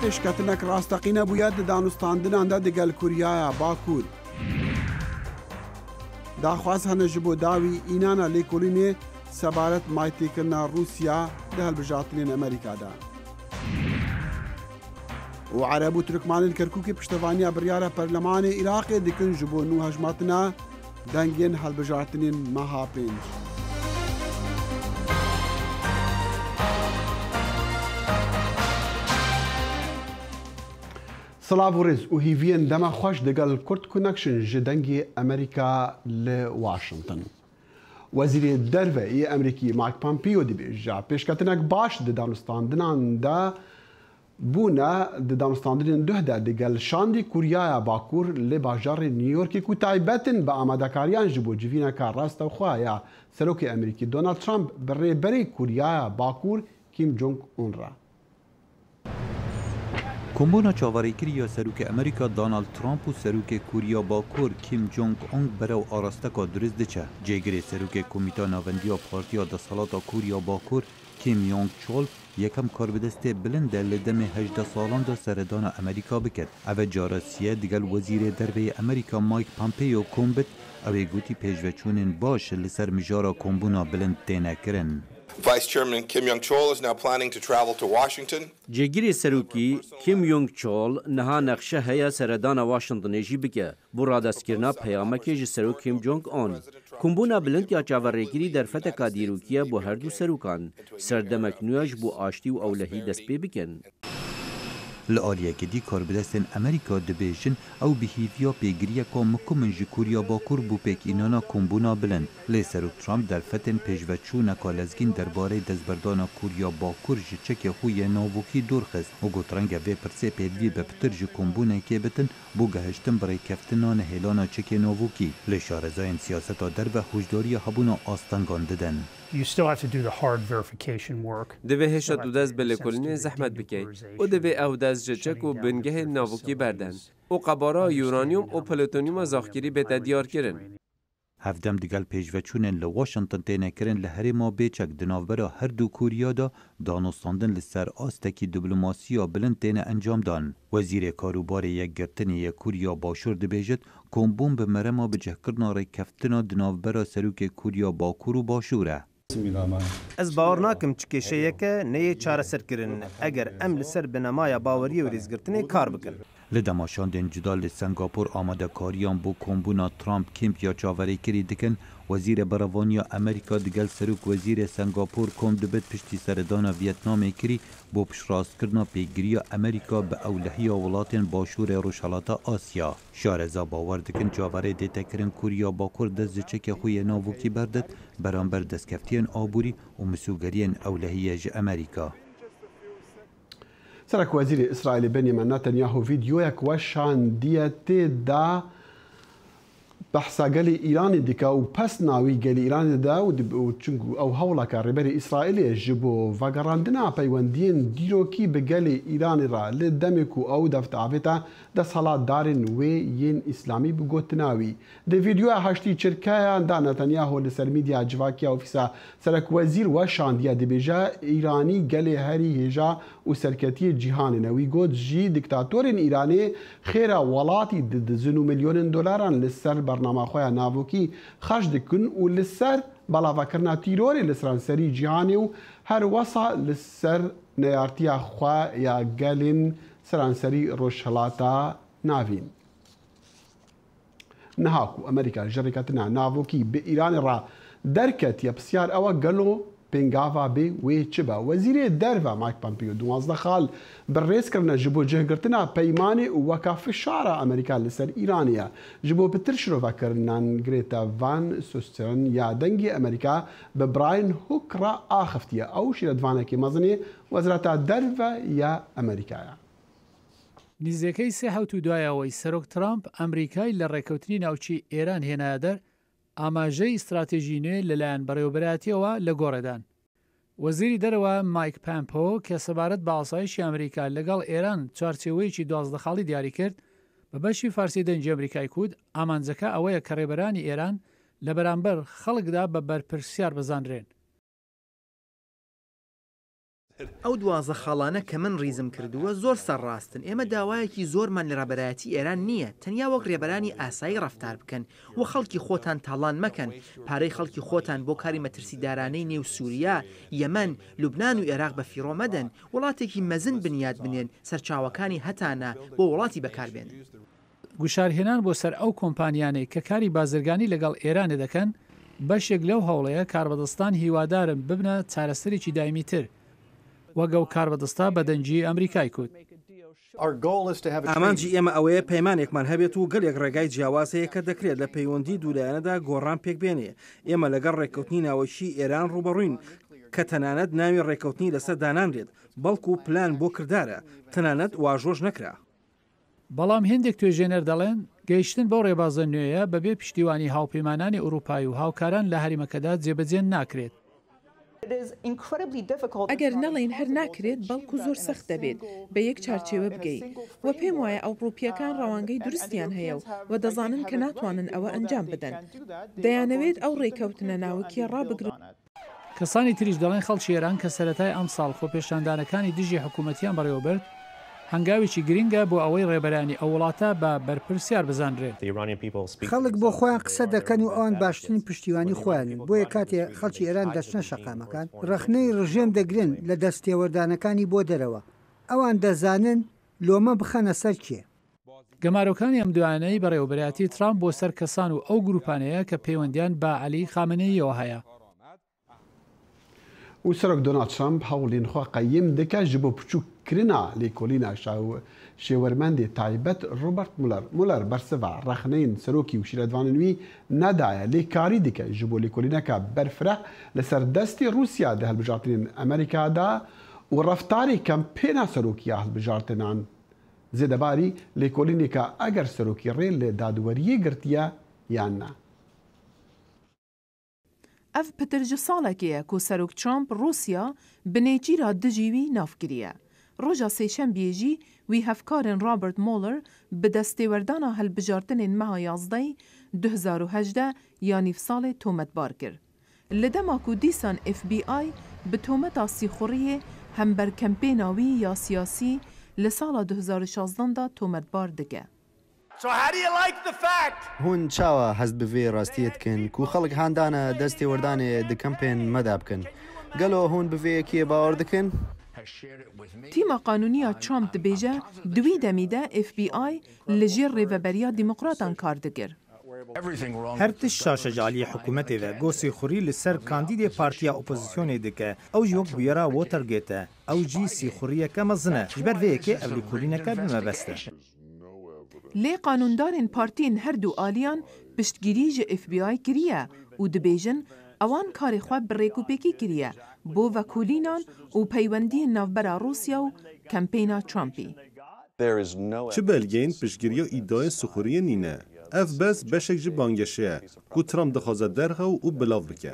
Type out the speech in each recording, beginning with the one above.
پێشکەتنەک ڕاستەقینە بووە دانوستاندناندا دەگەل کوریایە باکوور. داخواز هەنە ji بۆ داوی ئینانە لێکۆڵینێ سەبارەت مایتێکردنا رووسیا لە هەڵبژارتنên ئەمریکادا. و عەرەب و تورکمانên کەرکووکê پشتevaniya biryara Perlemanê Iraqê dikin ji bo nû hejmatina dengên هەڵبژارتنên meha pênc. سلااو و ڕێز و هیڤیên dema xweş digel Kurd Connection ji dengê Amerîka li Washington. Wezîrê Derve yê Emerîkî Mike Pompeo dibêje pêşketinek baş di danûstandinan de bûne di danûstandinên duh de digel şandî Kuryaya Bakur li bajarê New Yorkê ku taybetin bi amadekariyan ji bo civîneka rastexwe ya Serokê Emerîkî Donald Trump bi rêberê Kuryaya Bakur Kim Jong-un re. کومبونا چاوەڕێکریە سەرۆکە ئەمریکا دۆناڵد ترامپ و سەرۆکێ کوریا باکوور کیم جۆنگ ئۆنگ بەرەو ئاراستەکە دروست دەچە جێگرێ سەرۆکێ کۆمیتا ناوەندیە پارتیا دەسەڵاتە کوریا باکوور کیم یۆنگ چۆل یەکەم کاربدەستێ بلندە لە دەمێ 18 ساڵاندا سەردانە ئەمریکا بکرد ئەvە جارەسیە دیگەل وەزیرێ دەربەیە ئەمریکا مایک پامپێیۆ کۆم بت ئەوێ گوتی پێشڤەچوونên باش لەسەر مژارە کۆمبونا بلند تێنەکردن. Vice Chairman Kim Young-chol is now planning to travel to Washington. جێگیری سەرۆکی کیم یۆنگ چۆل نەها نەخشە هەیە سەردانە واشنتنێژی بکە بۆ ڕادەستکردنا پەیامەکێژی سەرۆک کیم جۆنگ ئۆن کومبونا بلند یا چاوەڕێگیری دەرفەتەکە دیروکیە بۆ هەردوو سەرۆکان سەردەمەک نوێژ بۆ ئاشتی و ئەولەهی دەست پێ بکەن. لە ئالیەکەدی کاربدەستên ئەمریکا دەبێژن ئەو بهیڤیا پێگریەکە مکومن ji Kurya Bakur bû pêkînana kombûna bilind lê Serok Trump derfetên pêşveçûneka lezgîn derbarê dezberdana Kurya Bakur ji çekê xwe yê navokî dûrxist û got renge vê pirsê pêdivî bi pitir ji kombûnekê bitin bû gehiştin bi rêkeftina nehêlana çekê navokî lê şarezayên siyaseta derve hojdariya hebûna astengan didin. You still have to do the hard verification work. Divê hêşa tu dest bi lêkolînê zehmet bikey û divê ew dest ji çek û bingehên navokî berdin û qebara uranyum û plutonyuma zaxkirî bête diyarkirin. Hevdem digel pêşveçûnên li Washington tênekirin li herêma bêçek di navbera her du Kurya da danûstandin li ser astekî dîplomasiya bilind têne encam dan. Wezîrê Karûbarê Yekgirtinê yê Kurya Başûr dibêjit kombûn bi merema bicehkirina rêkeftina di navbera serokê Kurya Bakur û Başûr e. Ez bawer nakim çi kêşeyeke neyê çareserkirin eger em li ser binemaya baweriyê û rêzgirtinê kar bikin. Li demaşandên cuda li Singapur amadekariyan bû kombûna Trump Kemp ya çaverêkirî dikin Wezîrê Berevaniya Amerîka digel serok Wezîrê Singapur kom dibit piştî seredana Viyetnamê kirî bۆ piştrastkirina pêgiriya Amerîka bi ewlehiya welatên Başûrê Rojhilata Asya. Şareza bawer dikin caverê dêtekirin Kurya Bakur dest ji çekê xwe yê navokî berdit beramber destkeftiyên aborî û misûgeriyên ewlehiyê ji Amerîka. Serok Wezîrê İsraîlê Benjamin Netanyahu vîdyoyek weşandiye tê da behsa gelê Îranê dike û pesna wî gelê Îranê de û çunku ew hewleka rêberê İsraîlê ji bo vegerandina peywendiyên dîrokî bi gelê Îranê re li demê ku ew deftavêta desthilatdarên wê yên İslamî bi gotina wî. Di vîdyoya heştî çirkeyan da Netanyahu li ser mîdya civakiya ofîsa Serok Wezîr weşandiye dibêje İranî gelê herî hêja û serketiyê cîhanê ne. Wî got jî diktatorên Îranê xêra welatî didizin û milyonên dolaran li ser bernama xwe ya navokî xeş dikin û li ser belavekirina tîrorê li seranserî cîhanê û her wesa li ser neyartiya xwe ya gelên seranserî Rojhilata navîn. Niha ku Amerîka ji rêketina navokî bi Îranê re derketiye pisyar ew gelo pêngava bê wê çi be. Wezîrê Derve Mike Pompeo 12 xal bi rêzkirine ji bo cihgirtina peymanê û weka fişara Amerîka li ser Îranê ye. Ji bo pitir şirovekirinan Greta Van Susteren ya dengê Amerîka bi Brian Hook re axiftiye. Ew şîretvanekî mezinê Wezareta Derve ya Amerîka ye. نزیکەی سێ هەوت و دوایەوەی سەرۆک ترامپ ئەمریکای لە ڕێکەوتنی ناوچی ئێران هێنایە دەر ئاماژەی استراتێژی نوێ لەلایەن بەڕێوەبەرایەتیەوە لە گۆڕێدان. وەزیری دەرەوە مایک پامپۆ کە سەبارەت بە ئاسایشی ئەمریکا لەگەڵ ئێران چوارچێوەیەکی 12 خاڵی دیاری کرد بە بەشی فارسی دەنجی ئەمریکای کوود ئامانجەکە ئەوەیە کە ڕێبەرانی ئێران لە بەرامبەر خەڵکدا بە بەرپرسیار بزانرێن. ئەو دوازە خاڵانە کە من ڕیزم کردووە زۆر سەرڕاستن. ئێمە داوایەکی زۆرمان لە ڕێبەرایەتی ئێران نییە، تەنیا وەک ڕێبەرانی ئاسایی ڕەفتار بکەن و خەڵکی خۆتان تاڵان مەکەن، پارەی خەڵکی خۆتان بۆ کاری مەترسیدارانەی نێو سووریا، یەمەن، لوبنان و عێراق بە فیڕۆ مەدەن، وڵاتێکی مەزن بنیاد بنێن، سەرچاوەکانی هەتانە بۆ وڵاتی بەکاربێن. گوشارهێنان بۆ سەر ئەو کۆمپانیانەی کە کاری بازرگانی لەگەڵ ئێرانە دەکەن بەشێک لەو هەوڵەیە کاربەدەستان هیوادارن ببنە چارەسەرێکی دایمیتر وەگەڵ کاربەدەستا بەدەنجی ئەمریکای کوت. ئامانجی ئێمە ئەوەیە پەیمانێکمان هەبێت و گەلێک ڕێگای جیاوازەیە کە دەکرێت لە پەیوەندی دوولایەنەدا گۆڕان پێک بێنێ. ئێمە لەگەڵ ڕێککەوتنی ناوەشی ئێران ڕوبەڕووین کە تەنانەت ناوی ڕێککەوتنی لەسەر دانانرێت، بەڵکو و پلان بۆ کردارە، تەنانەت واژۆش نەکرا. بەڵام هێندێک توێژێنەر دەڵێن گەیشتن بەو ڕێبازە نوێیە بەبێ پشتیوانی هاوپەیمانانی ئەوروپای و هاوکاران لە هەریمەکەدا جێبەجێ ناکرێت. ئەگەر نەڵێن هەر ناکرێت بەڵکو زۆر سەخت دەبێت بە یەک چارچێوە بگەیت و پێم وایە ئەوروپیەکان ڕەوانگەی درستیان هەیە و دەزانن کە ناتوانن ئەوە ئەنجام بدەن. دەیانەوێت ئەو ڕێکەوتنە ناوکیە ڕابگرن. کەسانی تریش دەڵێن خەڵکی ئێران کە سەرەتای ئەم ساڵ خۆپێشاندانەکانی دژی حکوومەتیان بەڕێوەبرد هەنگاوێکی گرینگە بۆ ئەوەی ڕێبەرانی ئەو وڵاتە بە بەرپرسیار بزانرێت. خەڵک بۆ خۆیان قسە دەکەن و ئەوان باشترین پشتیوانی خۆیانن، بۆیە کاتێ خەڵکی ئێران دەچنە شەقامەکان ڕخنەی ڕژێم دەگرن لە دەستێوەردانەکانی بۆ دەرەوە، ئەوان دەزانن لۆمە بخەنە سەر کێ. گەمارۆکانی ئەم دوانەی بەڕێوەبەرەتی ترامپ بۆ سەر کەسان و ئەو گروپانەیە کە پەیوەندیان بە عەلی خامنەییەوە هەیە. و سەرۆک دۆنالد ترامپ هەوڵین خوا قەیم دەکات ji بۆ بچووکردنا لێکۆڵینە شێوەرمەندی تایبەت ڕۆبەرت مولەر بەرسەڤە ڕەخنەین سەرۆکی و شیرەتواننوی نەدایە لێکاری دیکە ji بۆ لێکۆڵینەکە بەرفرە لەسەر دەستی رووسیا دە هەڵبژارتنین ئەمریکادا و ڕەفتاری کەمپێنە سەرۆکیە هەڵبژارتنان زێدەباری لێکۆڵینێکە ئەگەر سەرۆکی ڕێ لێ دادوەریە گرتیە یان نا. ئەف پترجە ساڵێکەیە کو سەرۆک ترامپ رووسیا بنێجیرا دژیوی نافکریە. ڕۆژە سێشەمبێژی وی هەفکارن رابرت مۆلر bi destêwerdana hilbijartinên meha 11 2018 ya nîvsalê tometbar kir. Li dema ku dîsan FBI bi tometa sîxuriyê hember kempêna wî ya siyasî li sala 2016 da tometbar dike. هون چاوە هەست بڤێ ڕاستیە بکەن و خەڵک هاندانە دەستی وەردانێ دکەمپێن مەدا بکەن گەلۆ هون بڤەیەکیە باوەڕ دەکەن؟ تیما قانونیya Trump dibêje duî demî de FBI li jêr rêveberiya dîmokratan kar dikir. هەر تشت شاشەجالی حکوومەتێ ve gosê xurî li ser kandîdê partiya opozîsyonê dike ew jî wek bûyera Watergate e ew jî sîxuriyeke mezin e ji ber vê yekê ev lêkolîneke bimebeste. Lê qanûndarên partiyên her du aliyan piştgirî ji FBI kiriye û dibêjin ewan karê xwe bi rêkûpêkî kiriye bo vekolînan û peywendiyên navbera Rûsya û kempêna Trumpî. Çi belgeyên piştgiriya îddiayên sixuriyê nîne. Ev bes beşek ji bangeşeya ku Trump dixwaze derxew û bilav bike.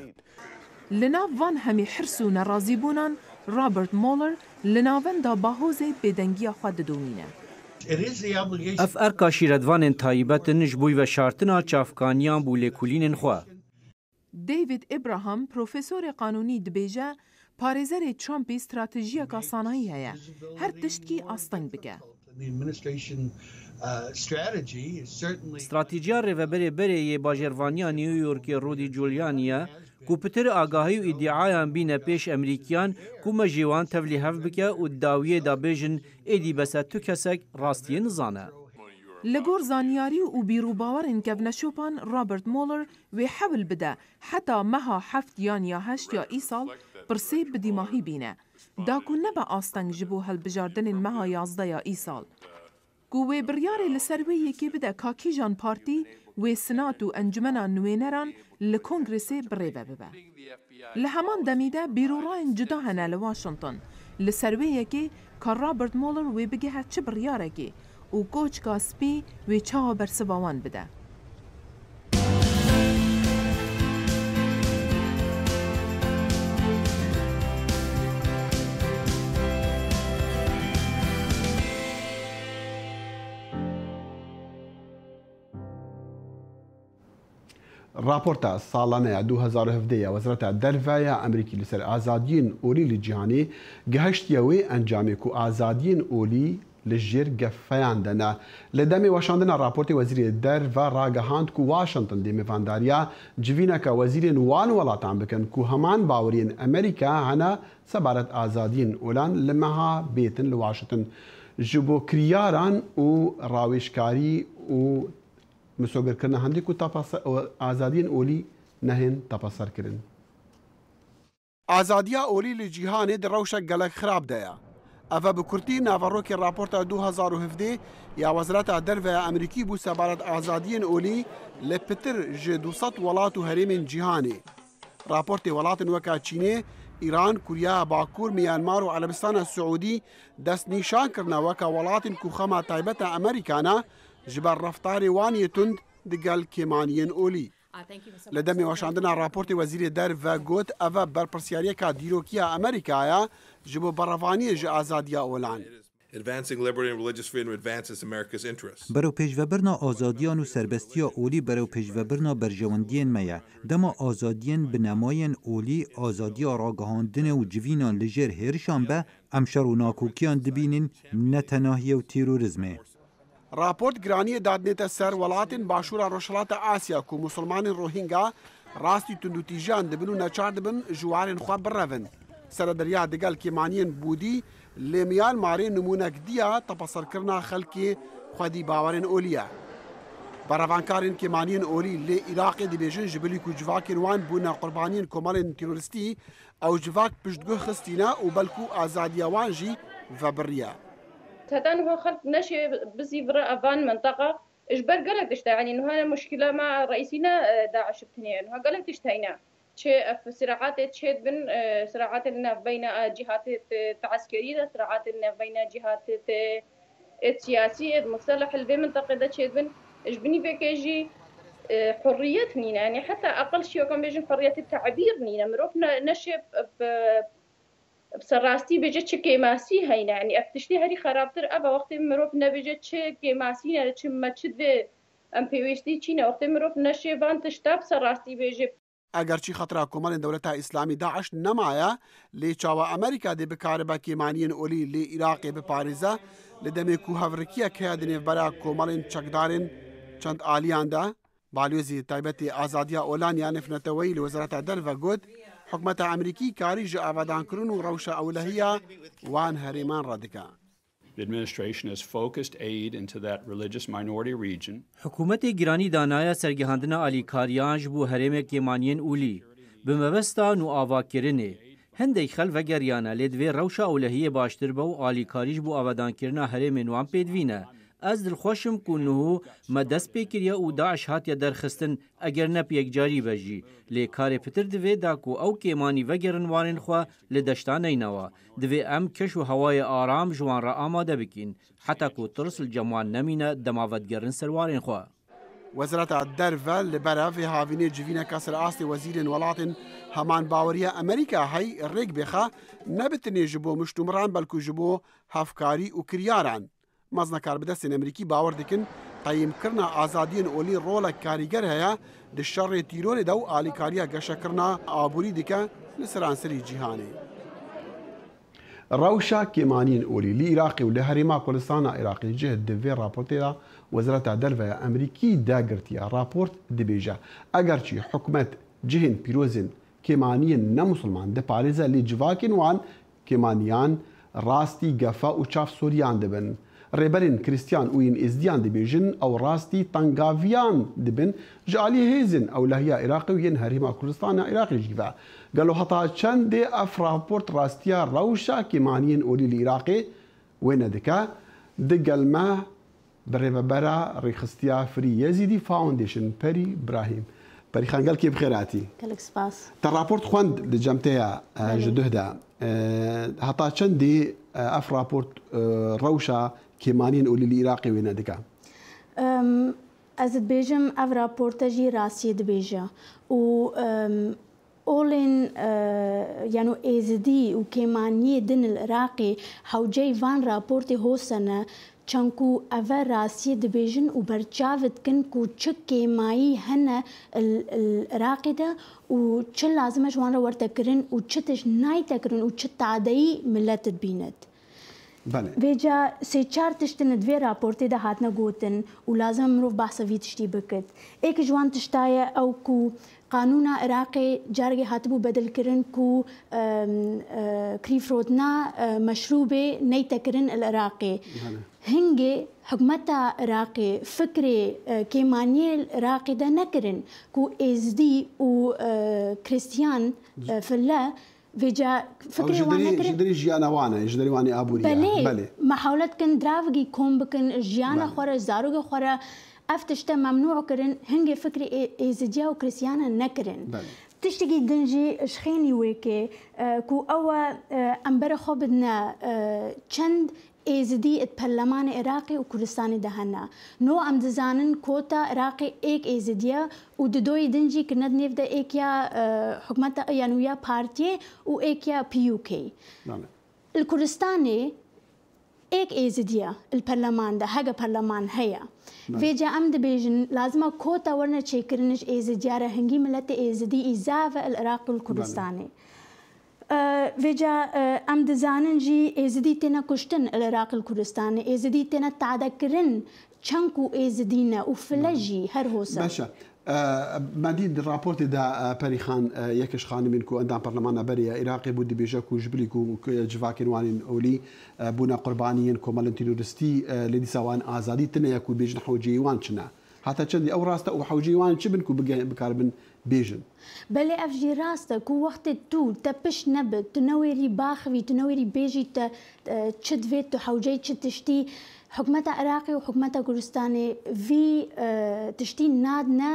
Li nav van hemî hirs û nerazîbûnan Robert Mueller li navenda bahozê bêdengiya xwe didûmîne. Ev erka şîretvanên taîbetin ji bûî veşartina çavkaniyan bû lêkolînên xwe. David Abraham profesorê qanûnî dibêje parêzerê Trumpî stratejiyeka sanayî heye her tiştkî asteng bike. Stratejiya rêveberê berê bajervaniya New Yorkê Rudy Giulianiye ku pitir agahî û îddiayan bîne pêş Emerîkiyan ku me jî wan tevlî hev bike û dawiyê da bêjin êdî bese tu kesek rastiyê nizane. Li gor zanyarî û bîrûbawerên kevneşopan Robert Mueller wê hewl bide heta meha heft yan ya heşt ya îsal pirsê bi dîmahî bîne. Da ku nebe asteng ji bo hilbijardinên meha 11 ya îsal. Ku wê biryarê li ser wê yekê bide ka kîjan partî wê Senat û encumena nûêneran li Kongresê birêve bibe. Li heman demî de bîrorayên cuda hene li Washington li ser wê yekê ka Robert Mueller wê bigehe çi biryarekê û koçka spî wê çawa bersiva wan bide. راپۆرتە ساڵانەیە 2017 وەزارەتە دەرڤایە ئەمریکی لەسەر ئازادیین ئۆلی لە جیهانی گەهشتیەوەی ئەنجامێک و ئازادیین ئۆلی لە ژێر گەفەیان دەنا لە دەمێ وەشاندنە راپۆرتی وەزیری دەرڤە ڕاگەهاند و واشنگتن دێمێڤانداریە جڤینەکە وەزیرێن وان وڵاتان بکەن و هەمان باوەریên ئەمریکا هەنا سەبارەت ئازادیین ئۆلان لە مەها بێتن لە واشنگتن ji bo kiriyaran û rawêşkarî û misogirkirina hemdî ku azadiyên olî nehên tepeserkirin. Azadiya olî li cîhanê di rewşek gelek xirab de ye. Ev bi kurtî naverokê raporta 2017 ya Wezareta Derveya Emerîkî bû sebaret azadiyên olî li pitir ji 200 welat û herêmên cîhanê. Raportê welatên weka Çînê, İran, Kuriya Bakur, Myanmar û Elebistana Siûdî destnîşan kirine weka welatên ku xema taybeta Amerîkana ji ber reftarê wan yê tund digel kêmaniyên olî. Li demê weşandina raportê wezîrê derve got ev berpirsyariyeka dîrokiya Amerîkaya ji bo berevaniyê ji azadiya olan. Advancing liberty and religious freedom advances America's interests. بەرەوپێشڤەبرنا ئازادیان و سربەستیە ئۆلی بەرەوپێشڤەبرنا بەرژەوەندیên me ye. Dema azadiyên binêmayên olî azadiya ragihandinê û civînan li jêr hêrişan be em şer û nakokiyan dibînin ne tenahiye û terorîzmê. Raport giraniyê dadnête ser welatên başûra Rojhilata Asya ku Musulmanên Rohingya rastî tundûtîjan dibin û neçar dibin ji warên xwe birevin. Serederiya digel kêmaniyên Budî lê Myanmarê nimûnekdiya tepeserkirina xelkê xwedî bawerên olî ye. Berevankarên kêmaniyên olî lê Iraqê dibêjin ji bilî ku civakên wan bûne qurbaniyên komarên terorîstî ew civak piştgû xistîne û belkû azadiya wan jî vebiriye. هذا خلق نشي بزي برا أفان منطقة إجبر قالك تشتا يعني إنه هذا مشكلة مع رئيسنا داعش بتنين إنه قالك تشتينا شيء في صراعات تشهد بين صراعات بين جهات العسكرية صراعات بين جهات السياسية المصطلح اللي منطقة ده تشهد بين إجبني بكيجي حرية نينا يعني حتى أقل شيء كان بيجي حرية التعبير نينا مروفنا نشي بسراستی بجه چه کیماسی هینا یعنی افتشتی هری خرابتر ابا وقتی مروف نبجه چه کیماسی نه چه مچد ام پیوستی چینه وقتی مروف نشه وان تشتاب سراستی بجه اگرچی خطر کومال دولت اسلامی داعش نمایا لی چاوا امریکا دی بکاربا کیمانیین اولی لی عراق به پاریزا لدمه کو هفرکیه که دنیو برا کومال چقدارن چند آلیان دا بالیوزی تایبتی آزادیا اولان یعنی فنتوی لوزارت عدل و گود حکومت ئەمریکی کاری ji ئاوادانکردن و ڕەوشە ئەولەهیە وان هەرێمان ڕەدەکا. حکوومەتی گیرانی دانایە سەرگەهاندنە ئالیکاریان ji بۆ هەرێمێک کێمانیên ئولî bi mebestan û avakirinê hindek xel vegeriyane lê divê rewşa ewlehiyê baştir be û alîkarî ji bo avadankirinê herêmên wan pêdivîne. Ez dilxweşim ku niho me dest pê kiriye û Daeş hatiye derxistin eger nep yekcarî be jî lê karê pitir divê da ku ew kêmanî vegerin warên xwe li deşta neynewa. Divê em keş û hewayê aram ji wan re amade bikîn heta ku tirs li cem wan nemîne dema vedgerin ser warên xwe. Wezareta Derve li bera vê havînê civîneka serastê wezîrên welatên heman baweriya Amerîka hey rêk bêxe nebitinê ji bo miştûmiran belkû ji bo hevkarî û kiryaran. Maznekar bi destên Amerîkî bawer dikin qeyîmkirina azadiyên olî rolek karîger heye di şerê tîrorê de û alîkariya geşekirina aborî dike li seranserî cîhanê. Rewşa kêmaniyên olî li Iraqê û li Herêma Kurdistana Iraqê cih di vê raportê de Wezareta Derveya Amerîkî dagirtiye. Raport dibêje egerçî hikûmet cihên pîrozên kêmaniyên nemusulman diparêze lê civakên wan kêmaniyan rastî gefa û çavsoriyan dibin. Rêberên Kristyan û yên êzdiyan dibêjin ew rastî tengaviyan dibin ji aliyê hêzên ewlehiya Iraqê û yên Herêma Kurdistana Iraqê jî ve. Gelo heta çendê ev raport rastiya rewşa kêmaniyên olî li Iraqê wê nedike digel me bi rêvebera Rêxistiya Free Yazidî Foundation Perî Brahîm. Perî xan gelkê bi xêr hatî. Gelek spas. Te raport xwend li cemteya ji duh de. Heta çendê ev raport rewşa kêmaniyên olî li Iraqê wê nedike. Ez dibêjim ev raporte jî rastiyê dibêje û olên yani êzidî û kêmaniyê din li Iraqê hewceyê van raportê hosene چەندکو ئەڤە ڕاستیە دەبێژن و بەرچاوت کن و چ کێمایی هەنە عێراقیدا و چ لازمە جوانرە وەرتەکردن و چ تش نایتەکردن و چ تادەیی ملەتت بینێت. وێجا سێ چار تشتنە دوێ راپۆرتێدا هاتنە گوتن و لازم مرۆڤ باسەوی تشتی بکرد. ئێکە جوان تشتایە ئەو کو قانونا عێراقی جارێکی هاتبوو بەدلکردن و کریفرۆتنا مەشروبێ نەیتەکردن العێراقی. هەنگێ حکومەتا عێراقی فکرێ کێمانیە عێراقیدا نەکردن و ئێزدی و کریستیان فلە وێجا فکری ژدری ژیانەوانە ژدری وانی ئابووری بەڵێ محاولەت کن دراوگی کۆم بکن ژیانە خۆرە زارۆگە خۆرە ئەف تشتە مەمنوعکردن هەنگێ فکری ئێزدیا و کریستیانە نەکردن. تشتێکی دنجی شخێنی وێکێ کو ئەوە ئەمبەرە خۆ بدنە چەند ئێزدی پەرلەمانی عێراقی و کوردستانی دەهەنا. نۆ ئەم دەزانن کۆتا عێراقی ئێک ئێزدیە و ددۆی دنجی کردنە نێڤدە ئێکیا حکومەتە یانویا پارتیێ و ئێکیا PUK. الکوردستانی ئێک ئێزدیە الپەرلەماندا هەگە پەرلەمان هەیە. وێجا ئەم دەبێژن لازمە کۆتا وەرنە چێکردنش ئێزدیارە هەنگی ملەتە ئێزدی ئیزاڤە العێراق و الکوردستانی. وێجا ئەم دەزانن ژی ئێزدی تێنە کوشتن العێراق الکوردستانی ئێزدی تێنە تادەکردن چەنک و ئێزدینە و فلەژی هەر هۆسە. مادی راپۆرتێدا پەریخان یەکش خانمین کو ئەندام پەرلەمانە بەریە عێراقی بوو دەبێژە و ژبلی و جڤاکێنوانین ئەولی بوونە قوربانیین کۆمەڵن تیرۆریستی لە دیساوان ئازادی تنەیەک و بێژن حەوجەیوان چنە. هاتە چەندی ئەو ڕاستە و حەوجەیوان چ بن و بکاربن بێژن. بەڵێ ئەفژی ڕاستە و وەختێ تو تە پشت نەبێت تو نەوێری باخوی تو نەوێری بێژی تە چ دوێت و حەوجەی چ تشتی حکومەتە عێراقی و حکومەتە کوردستانی وی تشتی نادنە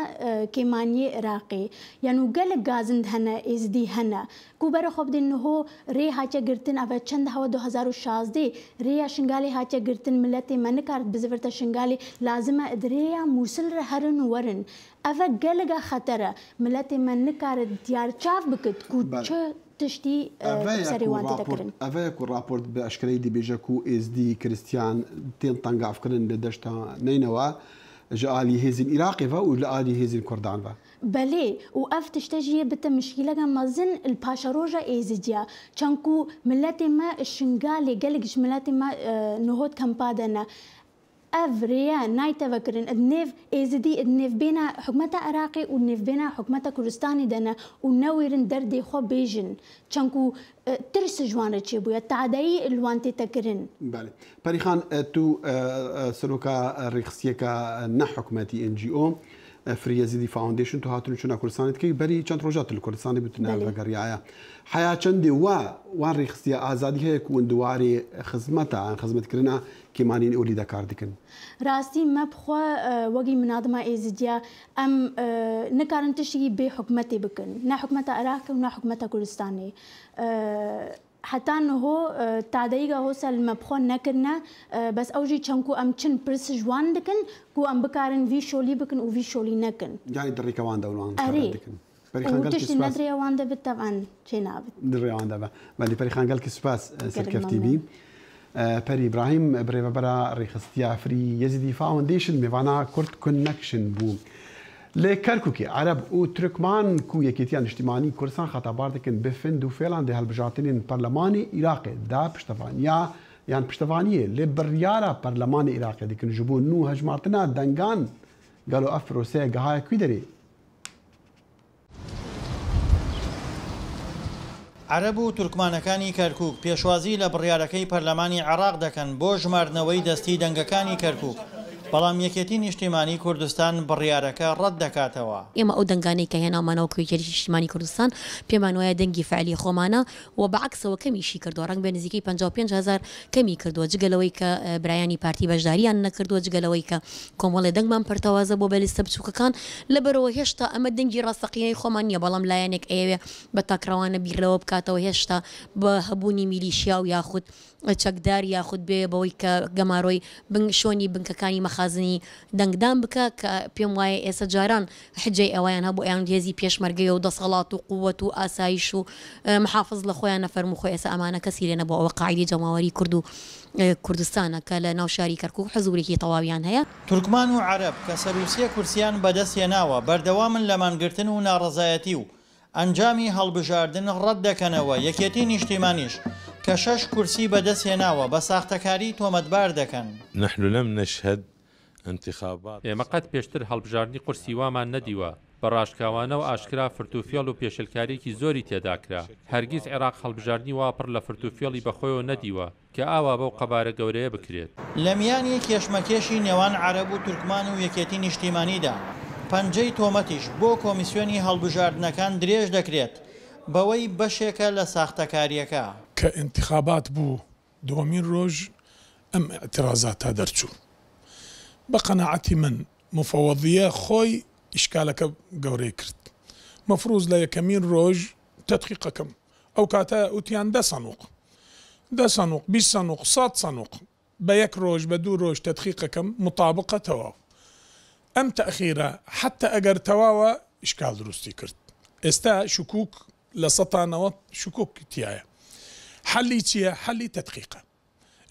کێمانیە عێراقی یان و گەلک گازند هەنە ئێزدی هەنە کو بەرە خۆ بدەن هۆ ڕێ هاچە گرتن ئەڤە چەند هەوە 2016 ڕێیا شنگالی هاچە گرتن ملەتی مە نکارت بزڤرتە شنگالی لازمە درێیا مووسڵرە هەرن و وەرن ئەڤە گەلگە خەتەرە ملەتی مە نکارت دیار چاف بکرد کو چ تشتی سەریوانتی دەکردن. ئەڤەیە و راپۆرت بە ئەشکرەی دەبێژە و ئێزدی کریستیان تێن تەنگافکردن لە دەشتا نینەوە ژە ئالی هێزین عێراقیڤە و لە ئالی هێزین کوردانڤە. بەلێ و ئەف تشتەژیە بتە مشکیلەکە مەزن پاشە ڕۆژە ئێزدیا چەندکو ملەتی مە شنگالێ گەلێکش ملەتی مە نهۆت کەمپادەنە. ئەڤرەیە نایتەڤەکردن نێڤ ئێزدی نێڤ بێنە حکومەتە عێراقی و نێڤ بێنە حکومەتە کوردستانی دەنە و نەوێرن دەردێ خۆ بێژن چەندکو ترس جوانە چێ بووە تادایی لوان تێتەکردن. پەریخان تو سەرۆکە ڕێخستیەکە نەحکومەتی NGO فریەزیدی فاوندیشن تو هاتون چۆنا کوردستانیت کەی بەری چەند ڕۆژات لە کوردستانی بتونە بەگەڕیایە حیا چەندێ وان ڕێخستیە ئازادی هەیە و وندوارێ خزمەتە خزمەتکردنە کێمانین ئەولی دەکار دکن. راستی مە بخوا وەگی منادما ئێزدیا ئەم نکارن تشتی بێ حکومەتی بکن نە حکومەتە عێراقی و نە حکومەتە کوردستانی. حتا نهۆ تادەیگە هۆسە مەبخۆ نەکردە بەس ئەوژی چەندکو ئەم چن پرس جوان دکن و ئەم بکارن وی شۆلی بکن و وی شۆلی نەکن. جای دڕێکەوان دەوڵان تشتی نەدرێوان دەبێت تەوان چێ نابێت دڕێوان دەبە ولی پەریخانگەلکی سوپاس سەرکەفتیبی. پەری ئیبراهیم برێڤەبەرە ڕێخستیا فری یەزیدی فاوندیشن میوانە کورد کنەکشن بوو. لە کەرکووکی عەرەب و تورکمان کو یەکێتیان نیشتیمانی کوردستان خەتەبار دەکەن بفند و فێڵان دە هەڵبژارتنین پەرلەمانی عێراقی دا پشتەوانیا یان پشتەوانیە لێ بڕیارە پەرلەمانی عێراقی دەکەن ji بۆ نو هەژمارتنا دەنگان گەلو ئەف پرۆسەیە گەهایە کوی دەرێ. عەرەب و تورکمانەکانی کەرکووک پێشوازی لە بڕیارەکەی پەرلەمانی عێراق دەکەن بۆ ژمارنەوەی دەستی دەنگەکانی کەرکووک. بەڵام یەکێتی نیشتیمانی کوردستان بڕیارەکە ڕەت دەکاتەوە. ئێمە ئەو دەنگانەی کە هێناومانەوە کوێتی نیشتیمانی کوردستان پێمان وایە دەنگی فعلی خۆمانە و بەعکسەوە کەمیشی کردووە ڕەنگ بە نزیکەی 55,000 کەمی کردووە جگەلەوەی کە برایانی پارتی بەشداریان نەکردووە جگەلەوەی کە کۆمەڵی دەنگمان پەرتەوازە بۆ بەلیستە بچووکەکان لەبەرەوە هێشتا ئەمە دەنگی ڕاستەقینەی خۆمان نیە بەڵام لایەنێک ئەوێ بە تاکڕەوانە بیرەوە بکاتەوە هێشتا بە هەبوونی میلیشیا و یاخود چەکدار یاخود بێ بەوەی کە گەماڕۆی شۆنی بنکەکانی مەخ خازنی دەنگدان بکە کە پێم وایە ئێستا جاران حجەی ئەویان هەبوو ئەیان هێزی پێشمەرگەی و دەسەڵات و قووەت و ئاسایش و محافظ لە خۆیان نەفەرمو خۆی ئێستا ئەمانە کەسی لێ نەبوو ئەوە قاعدەی جەماوەری کورد و کوردستانە کە لە ناو شاری کەرکووک حزورێکی تەواویان هەیە. تورکمان و عەرەب کە سەروسیە کورسیان بەدەستهێناوە بەردەوامن لە مانگرتن و ناڕەزایەتی و ئەنجامی هەڵبژاردن ڕەت دەکەنەوە یەکێتی نیشتیمانیش کە 6 کورسی بەدەستهێناوە بە ساختەکاری تۆمەتبار دەکەن. نحن لم نشهد انتخابات. ئێمە قەت پێشتر هەڵبژاردنی قورسی وامان نەدیوە. بە ڕاشکاوانە و ئاشکرا فرتوفێڵ و پێشلکارێکی زۆری تێداکرا. هەرگیز عێراق هەڵبژاردننی واپڕ لە فرتوفێڵی بەخۆیەوە نەدیوە کە ئاوا بەو قەبارە گەورەیە بکرێت. لە میانی کێشمەکێشی نێوان عەرەب و تورکمان و یەکێتی نیشتیمانیدا پەنجەی تۆمەتیش بۆ کۆمیسیۆنی هەڵبژاردنەکان درێژ دەکرێت بەوەی بەشێکە لە ساختەکاریەکە کە انتخابات بوو دووەمین ڕۆژ ئەم ئەترازاتە دەرچوو. بە قەناعەتی من مفەوەضیە خۆی ئیشکالەکە گەورەی کرد. مەفروض لە یەکەمین ڕۆژ تەدقیقەکەم ئەو کاتە وتیان 10 سەنوق 10 سەنوق 20 سەنوق 100 سەنوق بە یەک ڕۆژ بە 2 ڕۆژ تەدقیقەکەم مطابقە تەواو. ئەم تەخیرە حتى ئەگەر تەواوە ئیشکال دروستی کرد. ئێستا شکوک لە سەتانەوە شکوک تایە. حەلی چییە؟ حەلی تەدقیقە.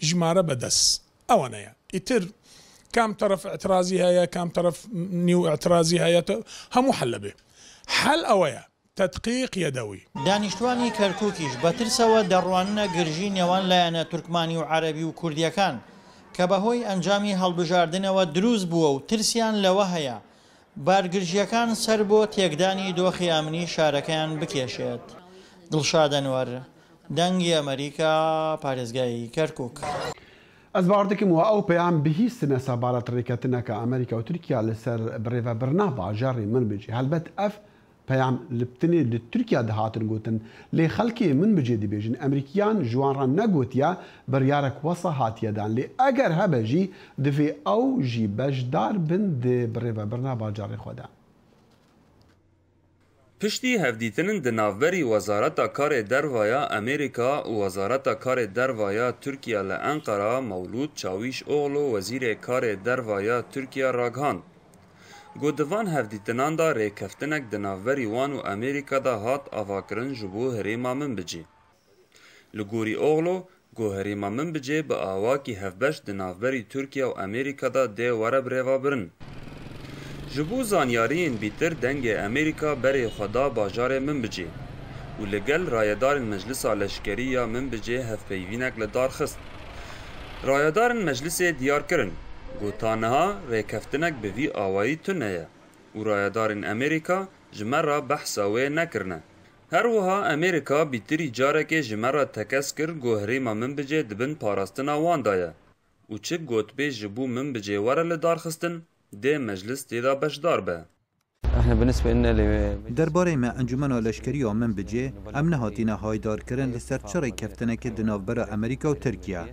ژمارە بەدەست ئەوەنەیە. ئیتر کام طرف اعتراضی هەیە کام طرف نیو اعتراضی هەیە هەموو حەل لەبێ. حەل ئەوەیە تەدقیق یەدەوی. دانیشتوانی کەرکووکیش بەترسەوە دەڕواننە گرژی نێوان لایەنە تورکمانی و عەرەبی و کوردیەکان کە بەهۆی ئەنجامی هەڵبژاردنەوە دروست بووە و ترسیان لەوە هەیە بارگرژیەکان سەر بۆ تێکدانی دۆخی ئامنی شارەکەیان بکێشێت. دڵشاد ئەنوەر، دەنگی ئەمریکا، پارێزگای کەرکووک. ئەس باوەڕ وە ئەو پەیام بihîstine سەبارەت ڕێکەتنەکە ئەمریکا و تورکیا لەسەر برێڤەبرنا باژارێ من بجێ هەلبەت ئەف پەیام لبتنێ لە تورکیا دەهاتن گوتن لێ خەڵکێ من بجێ دەبێژن ئەمریکیان جوانڕان نەگوتیا بڕیارێک وەسە هاتیەدان لێ ئەگەر هەبەژی دەvê ئەو ژی بەشدار بن دێ برێڤەبرنا باجارێ خۆدا. پشتی هەفدیتنن di navberî Wezareta Karê Dervaya Amerîka û Wezareta Karê Dervaya Tirkiye li Enqera Mewlûd Çavîşoğlu Wezîrê Karê Dervaya Tirkiye ragihand. Got di van hevdîtinan da rêkeftinek di navberî wan û Amerîka da hat avakirin ji bo herêma min bicê. Li gorî Oğlu got herêma min bicê bi awakî hevbeş di navberî Tirkiye û Amerîka da dê were birêvabirin. Ji bo zanyariyên bîtir dengê Amerîka berê xwe da bajarê min bicê û li gel rayedarên Meclisa Leşkerî ya min bicê hevpeyvînek li dar xist. Rayedarên meclisê diyar kirin got taniha rêkeftinek bi vî awayî tune ye û rayedarên Amerîka ji me re behsa wê nekirine. Her wiha Amerîka bîtirî carekê ji me re tekez kir got herêma min bicê dibin parastina wan da ye û çi gotbêj ji bo min bicê were li dar xistin dê meclis têda beşdar be. Derbarê me encûmena leşkeriya min bicê em nehatîne haydarkirin li ser çi rêkeftinekê di navbera Amerîka û Tirkiye.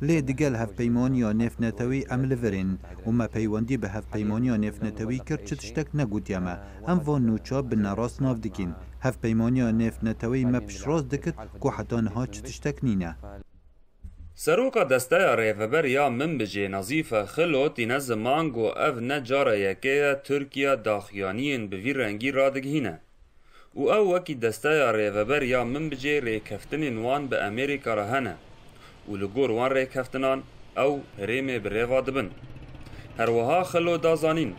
Lê digel hevpeymaniya nêfnetewî em li virên û me peywendî bi hevpeymaniya nêfnetewî kir çi tiştek negutiye me. Em van nûça bi nerast nav dikin. Hevpeymaniya nêfnetewî me piştrast dikir ku heta niha çi tiştek nîne. Seroka desteya rêveber ya min bicê Nazîfe Xilo tîne ziman got ev ne cara yekê ye Tirkiye daxuyaniyên bi vî rengî radigihîne û ew wekî desteya rêveber ya min bicê rêkeftinên wan bi Amerîka re hene û li gor wan rêkeftinan ew herêmê bi rêva dibin. Her wiha Xilo da zanîn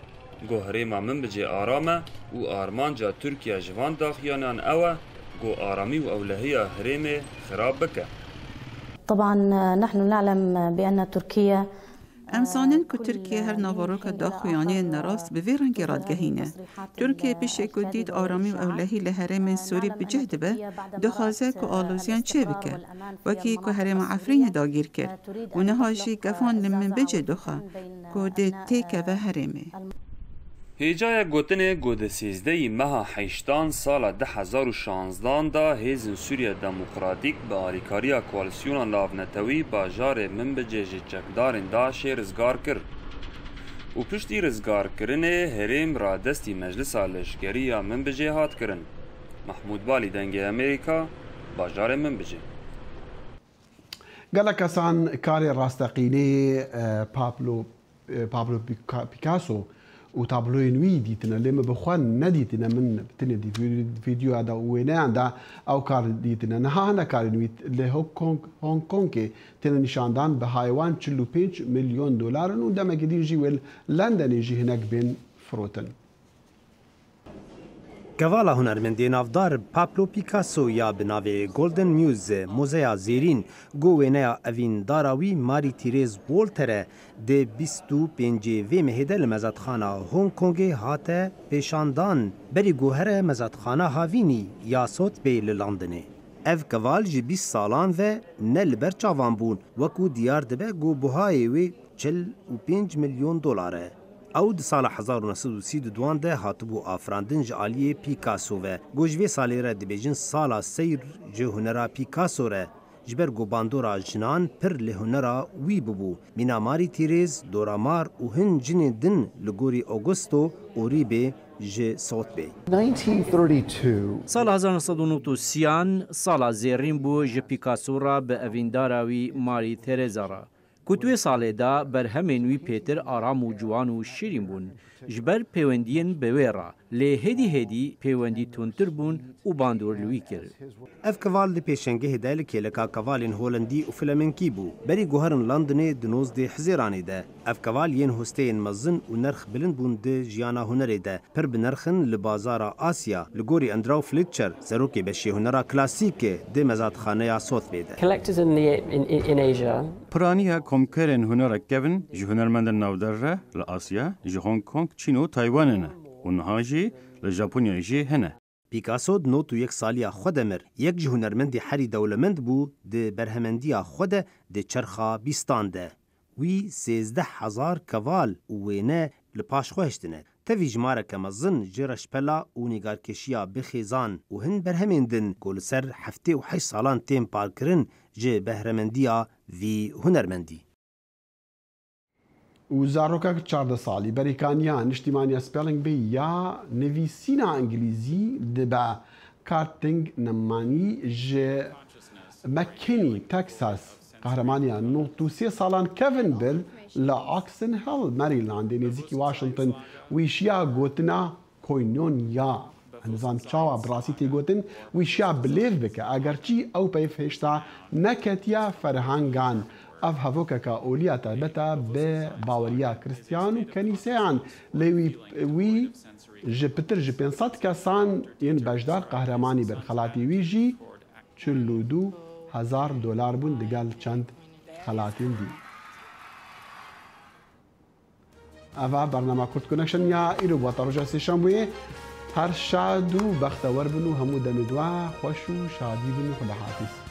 got herêma min bicê aram e û armanca Tirkiye ji van daxuyanan ew e got aramî û ewlehiya herêmê xirab bike. طبعا نحن نعلم بأن تركيا ام زانن که ترکیه هر نواروکا داخویانی نراست به ویرنگی رادگهینه. ترکیه پیش کدید آرامی و اولهی لحرم سوری بجهد به دخوازه که آلوزیان چه بکر وکی که حرم عفرین داگیر کرد و نهاجی گفان لمن بجه دخوا که ده تیکه و حرمه. هیجای گوتنه گود 13 مها 8 سال 2016 دا هیزن سوریه دموکراتیک به آلیکاریا کوالسیون ناونتوی باجار من بجه چکدارن داشه رزگار کرد. و پشتی رزگار کرنه هریم را دستی مجلس لشکریه من بجه هات کرن. محمود بالی دنگ امریکا باجار من بجه. گەلە کەسان کاری ڕاستەقینەی پاپلۆ پابلو پیکاسو و تابلوی نوی دیتنا لما بخوان ندیتنا من بتني دي فيديو هذا وين عنده او كار ديتنا نها انا كار نوی له هونغ كونغ که تنا نشاندان به حیوان 45 مليون دولار و دم قدير جي ول لندن يجي هناك بين فروتن Kevala hunermendê navdar Pablo Picasso ya bi navê Golden Muse Mozeya Zêrîn got wêneya evîndara wî Marie Therese Waltere dê 25 vê mehê de li mezatxana Hong Kongê hate pêşandan berî gohere mezatxana Havînî ya Sotheby li Londonê. Ev keval ji 20 salan ve ne li ber çavan bûn wekû diyar dibe got buhayê wê 45 milyon dolar e. او د سال 1932 ده هاتبو افراندن ج عالیه پیکاسو و گوجوی سالی را دبیجن سالا سیر ج هنرا پیکاسو را جبر گو باندورا جنان پر له هنرا وی ببو مینا ماری تیریز دورامار او هن جن دن لګوري اوګوستو اوریبه ج سوتبی 1932 سال 1930 سالا زیرین بو ج پیکاسو را به اوینداراوی ماری ترزا را کتوی ساله دا برهمین وی پیتر آرام و جوان و شیرین بون جبر پیوندین بویرا لی هدی پیوندی تونتر بون و باندور لوی کرد. اف کوال دی پیشنگه هدایل که لکا کوالین هولندی و فلامنکی بو بری گوهرن لندنی دنوز دی حزیرانی ده. اف کوال ین هستین مزن و نرخ بلند بون دی جیانا هنری ده پر بنرخن لبازارا آسیا لگوری اندراو فلیتچر زروکی بشی هنرا کلاسیک دی مزاد خانه سوت بیده. Collectors in Asia پرانیه کمکرین هنر کevin ji hunermendên navdar li Asya, ji Hong Kong, Çîn û Taywanê ne û niha jî li Japonyayê jî hene. پیکاسو د نوت و یک سالیا خود مر یک ji hunermendê herî dewlemend bû di berhemendiya xwe de di çerxa bîstan de. Wî 13,000 keval û wêne li paş xwe hiştine. Tevî jmareke mezin ji reşpela û nîgarkeşiya bixêzan û hin berhemên din ku li ser heftê û heşt salan tên parkirin ji behremendiya vî hunermendî. و زاروکک 14 سالی بریکانیا نیشتیمانی سپلنگ بی یا نویسینا انگلیزی دبا کارتینگ نمانی ج مکینی تکساس قهرمانیا 93 سالان کوین بیل لاکسن هل مریلاند نزدیکی واشنطن ویشیا گوتنا کوینون یا نظام چاوا براسی تی گوتن ویشیا بلیف بکه اگرچی او پیف هشتا نکتیا فرهنگان اف هفوكا اوليا تابتا بباوريا كريستيان وكنيسيان لوي وي جبتر جبنسات كاسان ين بجدار قهرماني برخلاتي ويجي چلودو $1,000 بون دقال چند خلاتين دي افا برنامه كورت كونكشن يا ايرو بطرجا سي شامبويه هر شادو بختور بنو همو دمدوا خوشو شادي بنو خدا حافظ